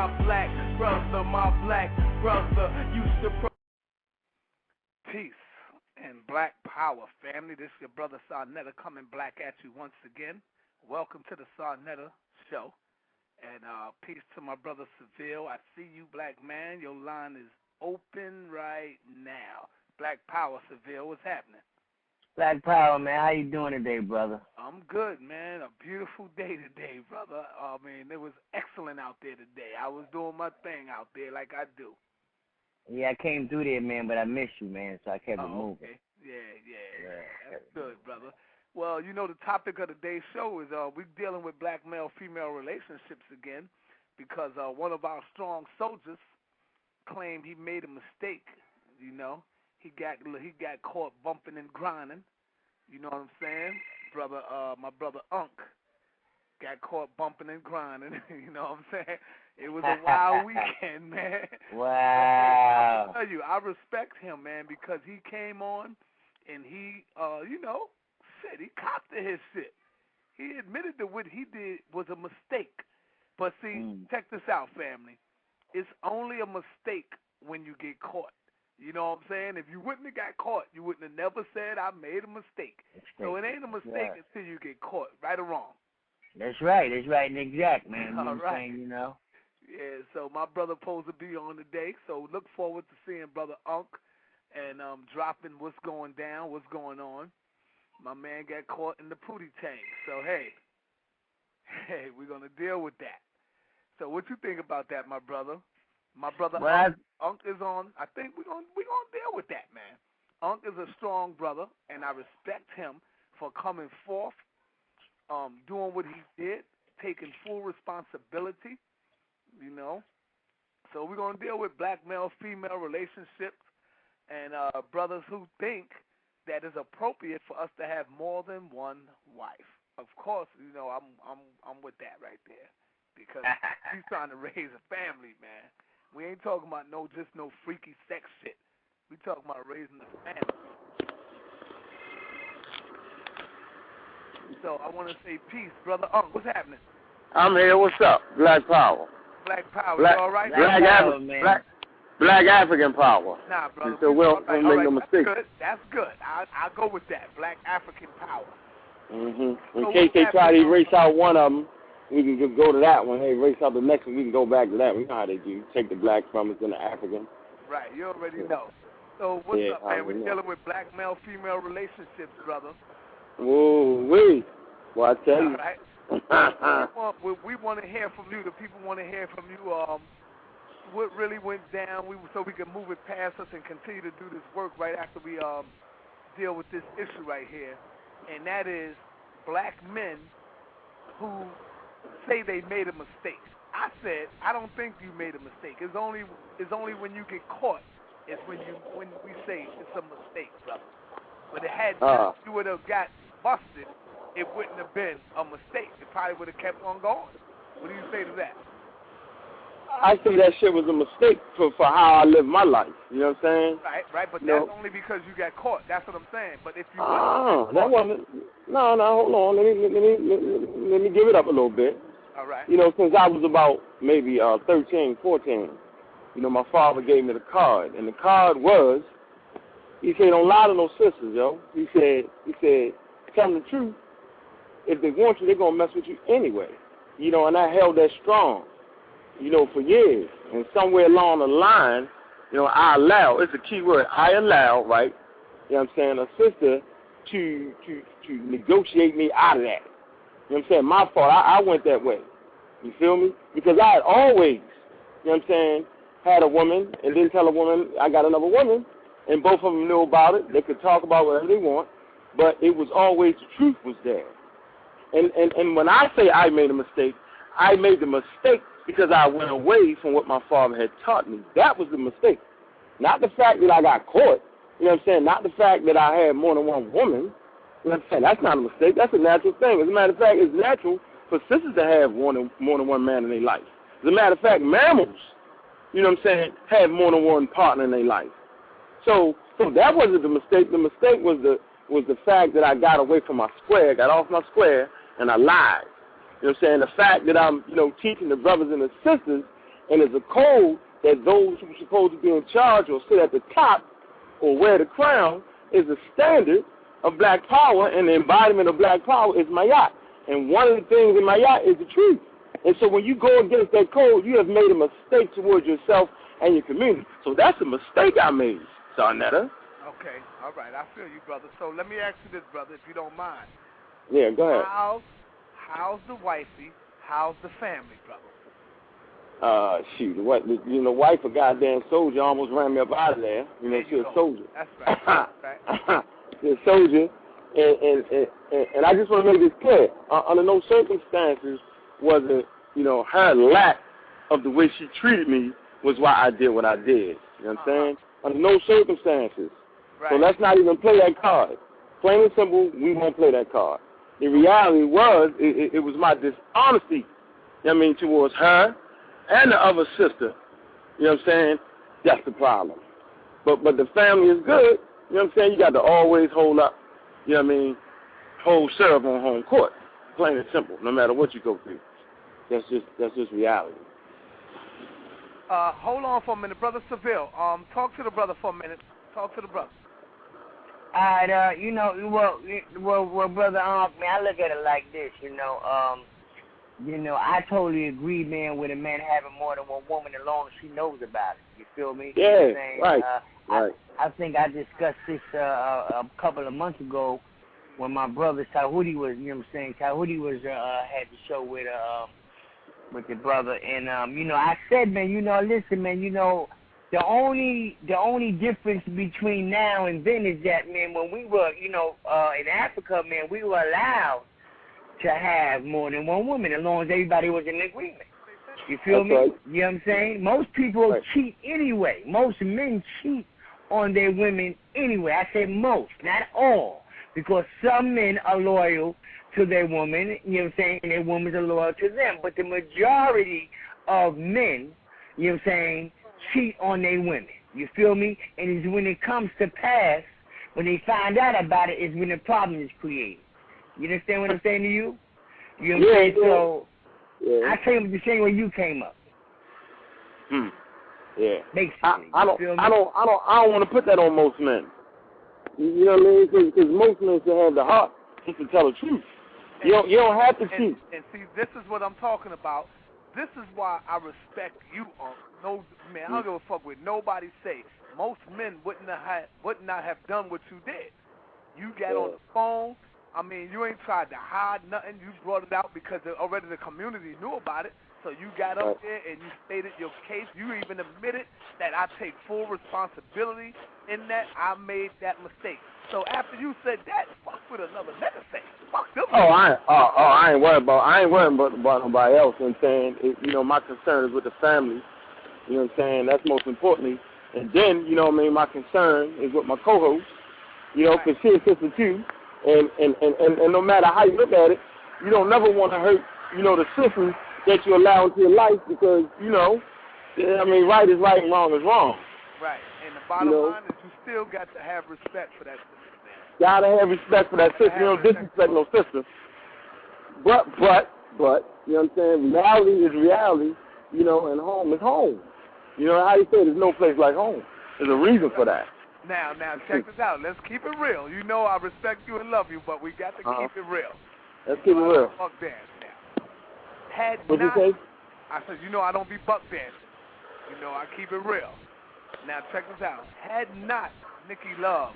my black brother used to Peace and Black Power, family. This is your brother Sarnetta coming back at you once again. Welcome to the Sarnetta Show. And peace to my brother Seville. I see you, black man. Your line is open right now. Black Power, Seville, what's happening? Black Power, man. How you doing today, brother? I'm good, man. A beautiful day today, brother. I mean, it was excellent out there today. I was doing my thing out there like I do. Yeah, I came through there, man, but I missed you, man, so I kept it moving. Okay. Yeah. That's good, brother. Well, you know, the topic of today's show is we're dealing with black male-female relationships again because one of our strong soldiers claimed he made a mistake, you know. He got caught bumping and grinding, you know what I'm saying? My brother Ankh got caught bumping and grinding, you know what I'm saying? It was a wild weekend, man. Wow. I'll tell you, I respect him, man, because he came on and he, said he copped to his shit. He admitted that what he did was a mistake. But see, check this out, family. It's only a mistake when you get caught. You know what I'm saying? If you wouldn't have got caught, you wouldn't have never said, I made a mistake. So it ain't a mistake until you get caught, right or wrong? That's right and exact, man. You know All what I'm right. saying, you know? Yeah, so my brother supposed to be on today, so look forward to seeing Brother Ankh and dropping what's going down, what's going on. My man got caught in the pootie tank, so hey, we're going to deal with that. So what you think about that, my brother? My brother Ankh is on. I think we're gonna deal with that, man. Ankh is a strong brother, and I respect him for coming forth, doing what he did, taking full responsibility, you know. So we're gonna deal with black male-female relationships and brothers who think that it's appropriate for us to have more than one wife. Of course, you know I'm with that right there because he's trying to raise a family, man. We ain't talking about no freaky sex shit. We talking about raising a family. So I want to say peace, brother. What's happening? I'm here. What's up? Black Power. Black Power. You all right? Black African Power. Nah, brother. So we'll make no mistake. That's good. I'll go with that. Black African Power. In case they try to erase out one of them, we can just go to that one. Hey, erase out the next one. We can go back to that. We know how they do. Take the black from us and the African. Right. You already know. So what's up, man? We're dealing with black male-female relationships, brother. Whoa, wait. Well, I tell you. All right. we want to hear from you. The people want to hear from you. What really went down? So we can move it past us and continue to do this work right after we deal with this issue right here, and that is black men who say they made a mistake. I said I don't think you made a mistake. It's only when you get caught. It's when we say it's a mistake, brother. But it had you would have got busted, it wouldn't have been a mistake. It probably would have kept on going. What do you say to that? I say that shit was a mistake for how I live my life. You know what I'm saying? Right. But that's only because you got caught. That's what I'm saying. But if you that wasn't. No. Hold on. Let me give it up a little bit. All right. You know, since I was about maybe 13, 14, you know, my father gave me the card, and the card was, he said, don't lie to no sisters, yo. He said, tell them the truth. If they want you, they're gonna mess with you anyway. You know, and I held that strong. You know, for years. And somewhere along the line, you know, I allow, it's a key word, I allow, right, you know what I'm saying, a sister to negotiate me out of that. You know what I'm saying? My fault. I went that way. You feel me? Because I had always, you know what I'm saying, had a woman and didn't tell a woman I got another woman, and both of them knew about it. They could talk about whatever they want, but it was always the truth was there. And when I say I made a mistake, I made the mistake because I went away from what my father had taught me. That was the mistake. Not the fact that I got caught. You know what I'm saying? Not the fact that I had more than one woman. You know what I'm saying? That's not a mistake. That's a natural thing. As a matter of fact, it's natural for sisters to have more than one man in their life. As a matter of fact, mammals, you know what I'm saying, have more than one partner in their life. So that wasn't the mistake. The mistake was the fact that I got away from my square, got off my square, and I lied. You know what I'm saying? The fact that I'm, you know, teaching the brothers and the sisters And there's a code that those who are supposed to be in charge or sit at the top or wear the crown is a standard of black power, and the embodiment of black power is Mayat. And one of the things in Mayat is the truth. And so when you go against that code, you have made a mistake towards yourself and your community. So that's a mistake I made, Sarnetta. Okay, all right, I feel you, brother. So let me ask you this, brother, if you don't mind. Yeah, go ahead. How's the wifey? How's the family, brother? Shoot, the wife, a goddamn soldier, almost ran me up out of there. She's a soldier. That's right. Right. She's a soldier, and I just want to make this clear. Under no circumstances was it, her lack of the way she treated me was why I did what I did. You know what I'm saying? Under no circumstances. Right. So let's not even play that card. Plain and simple, we won't play that card. The reality was, it was my dishonesty, towards her and the other sister. You know what I'm saying? That's the problem. But the family is good. You know what I'm saying? You got to always hold up, hold serve on home court. Plain and simple, no matter what you go through. That's just reality. Hold on for a minute, Brother Seville. Talk to the brother for a minute. Talk to the brother. All right, well, brother, man, I look at it like this, I totally agree, man, with a man having more than one woman as long as she knows about it. You feel me? Yeah, you know right. Right. I think I discussed this a couple of months ago when my brother Tahuti was, Tahuti was had the show with the brother, and I said, man, listen, man, the only difference between now and then is that, man, when we were, in Africa, man, we were allowed to have more than one woman as long as everybody was in agreement. You feel me? Right. You know what I'm saying? Most people cheat anyway. Most men cheat on their women anyway. I say most, not all, because some men are loyal to their woman, you know what I'm saying, and their women are loyal to them. But the majority of men, you know what I'm saying, cheat on their women. You feel me? And it's when it comes to pass, when they find out about it, is when the problem is created. You understand what I'm saying to you? You know what I'm saying? So I came up the same way you came up. Yeah. Basically, I don't want to put that on most men. You know what I mean? Because most men should have the heart just to tell the truth. You don't have to cheat. And see, this is what I'm talking about. This is why I respect you, Unc. No, man, I don't give a fuck what nobody say. Most men would not have done what you did. You got on the phone. I mean, you ain't tried to hide nothing. You brought it out because already the community knew about it. So you got up there and you stated your case. You even admitted that I take full responsibility in that I made that mistake. So after you said that, fuck with another nigga say. Fuck them. I ain't worried about nobody else. You know what I'm saying? My concern is with the family. You know what I'm saying? That's most importantly. And then, my concern is with my co-host. Because she's a sister too. And no matter how you look at it, you don't never want to hurt, the sisters that you allow into your life because, right is right and wrong is wrong. Right. And the bottom line is you still got to have respect for that sister, man. Gotta have respect for that sister. You don't disrespect no sister. But, you know what I'm saying? Reality is reality, and home is home. You know how you say there's no place like home. There's a reason for that. Now, check this out. Let's keep it real. I respect you and love you, but we got to keep it real. Let's keep it real. Buck dance now. What'd you say? I said, I don't be buck dancing. I keep it real. Now, check this out. Had not Nikki Love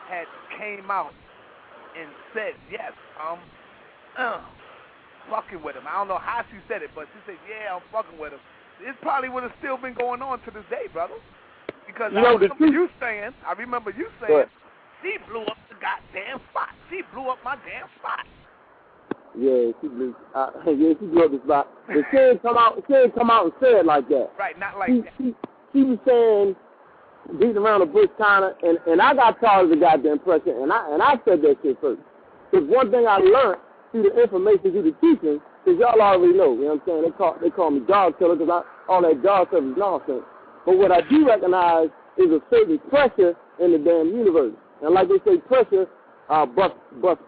had came out and said, yes, I'm fucking with him. I don't know how she said it, but she said, yeah, I'm fucking with him. It probably would have still been going on to this day, brother. Because I remember you saying, she blew up the goddamn spot. She blew up my damn spot. Yeah, she blew up the spot. But she didn't come out and say it like that. Right, not like that. She was saying, beating around the bush kind of, and I got tired of the goddamn pressure, and I said that shit first. Because one thing I learned through the information, through the teaching, because y'all already know, you know what I'm saying? They call me dog killer because all that dog stuff is nonsense. But what I do recognize is a certain pressure in the damn universe. And like they say, pressure bust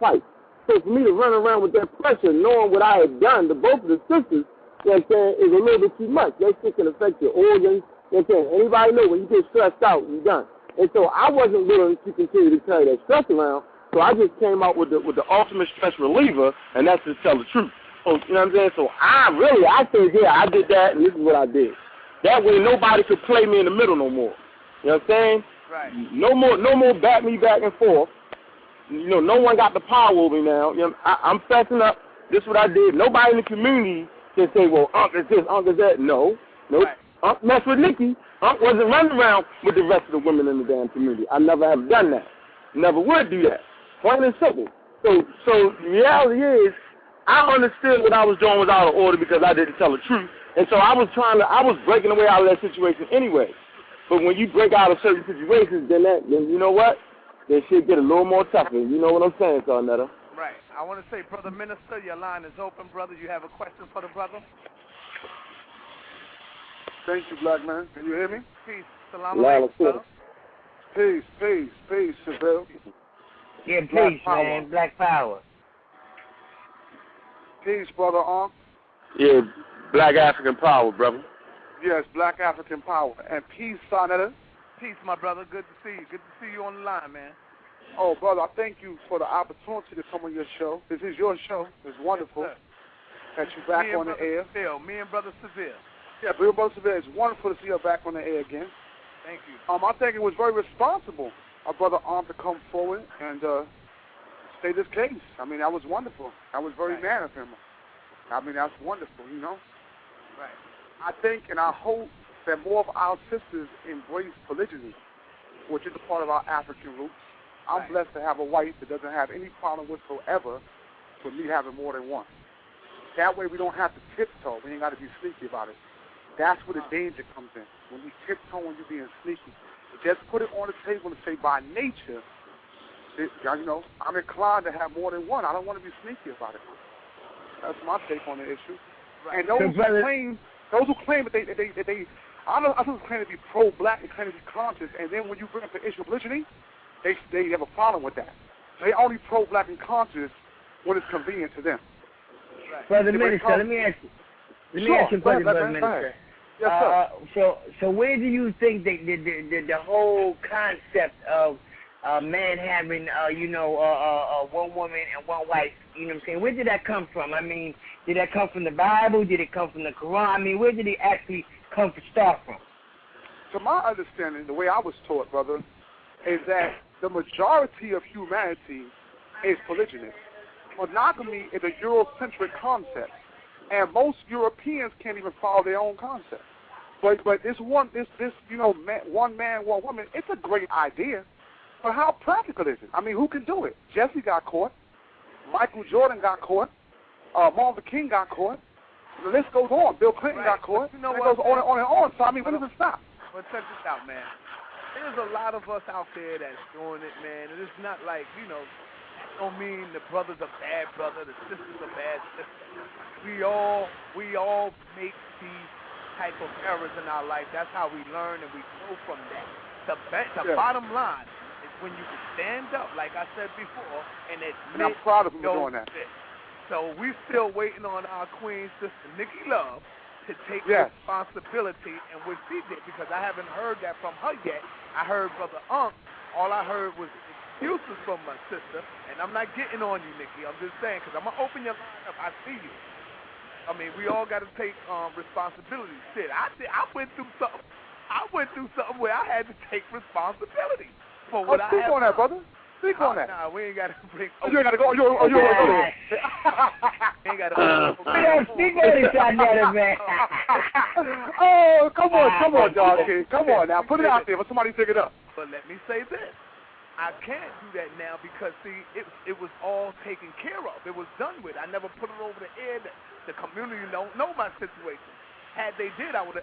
pipes. So for me to run around with that pressure, knowing what I had done to both of the sisters, you know what I'm saying, is a little bit too much. That shit can affect your organs. You know what I'm saying? Anybody know when you get stressed out, you're done. And so I wasn't willing to continue to carry that stress around, so I just came out with the ultimate stress reliever, and that's to tell the truth. So, you know what I'm saying? So I said, yeah, I did that, and this is what I did. That way nobody could play me in the middle no more. You know what I'm saying? Right. No more back me back and forth. You know, no one got the power over me now. You know, I'm fessing up. This is what I did. Nobody in the community can say, well, Unc is this, Unc is that. No. Right. Unc messed with Nikki. Unc wasn't running around with the rest of the women in the damn community. I never have done that. Never would do that. Plain and simple. So the reality is, I understood what I was doing was out of order because I didn't tell the truth. And so I was breaking away out of that situation anyway. But when you break out of certain situations, then you know what? Then shit get a little more tougher. You know what I'm saying, Sarnetta? Right. I want to say, Brother Minister, your line is open, brother. You have a question for the brother? Thank you, black man. Can you hear me? Peace. Salam alaikum, brother. Peace, Seville. Yeah, Black peace, power. man. Black power. Peace, brother Ankh. Yeah, black African power, brother. Yes, black African power. And peace, Sarnetta. Peace, my brother. Good to see you. Good to see you on the line, man. Oh, brother, I thank you for the opportunity to come on your show. This is your show. It's wonderful Yes, that you're back on the air. Me and Brother Seville. Yeah, Brother Seville, it's wonderful to see you back on the air again. Thank you. I think it was very responsible of Brother Ankh to come forward and state this case. I mean, that was wonderful. That was very man of him. I mean, that's wonderful, you know? Right. I think and I hope that more of our sisters embrace polygyny, which is a part of our African roots. I'm blessed to have a wife that doesn't have any problem whatsoever with me having more than one. That way we don't have to tiptoe. We ain't got to be sneaky about it. That's where the danger comes in. When we tiptoe and you being sneaky. Just put it on the table and say, by nature, you know, I'm inclined to have more than one. I don't want to be sneaky about it. That's my take on the issue. Right. And those who claim that they I don't know claim to be pro-black and claim to be conscious, and then when you bring up the issue of polygyny, they have a problem with that. They only pro-black and conscious when it's convenient to them. Right. Brother Minister, let me ask you a question, Brother Minister. Yes, sir. So where do you think the whole concept of man having one woman and one wife, you know what I'm saying? Where did that come from? I mean, did that come from the Bible? Did it come from the Quran? I mean, where did it actually start from? To my understanding, the way I was taught, brother, is that the majority of humanity is polygynous. Monogamy is a Eurocentric concept, and most Europeans can't even follow their own concept. But this one man, one woman, it's a great idea. But how practical is it? I mean, who can do it? Jesse got caught. Michael Jordan got caught. Martin Luther King got caught. The list goes on. Bill Clinton got caught. You know it goes on and on and on. So, I mean, when does it stop? Well, check this out, man. There's a lot of us out there that's doing it, man. And it's not like, don't mean the brother's a bad brother, the sister's a bad sister. We all make these type of errors in our life. That's how we learn and we grow from that. The bottom line is when you can stand up, like I said before, and admit. And I'm proud of him for doing that. So we still waiting on our queen sister Nikki Love to take responsibility, and what she did, because I haven't heard that from her yet. I heard Brother Ankh. All I heard was excuses from my sister, and I'm not getting on you, Nikki. I'm just saying, because I'm going to open your line up. I see you. I mean, we all got to take responsibility. Shit, I went through something. Where I had to take responsibility for what I had. Speak on that, brother. Speak on that. Nah, we ain't got to bring. You ain't got to go. You ain't got to go there. Ain't got to. Speak on this, man. Oh, come on, dog, kid. Come on now, put it out there for somebody to pick it up. But let me say this. I can't do that now because, see, it was all taken care of. It was done with. I never put it over the air. The community don't know my situation. Had they did, I would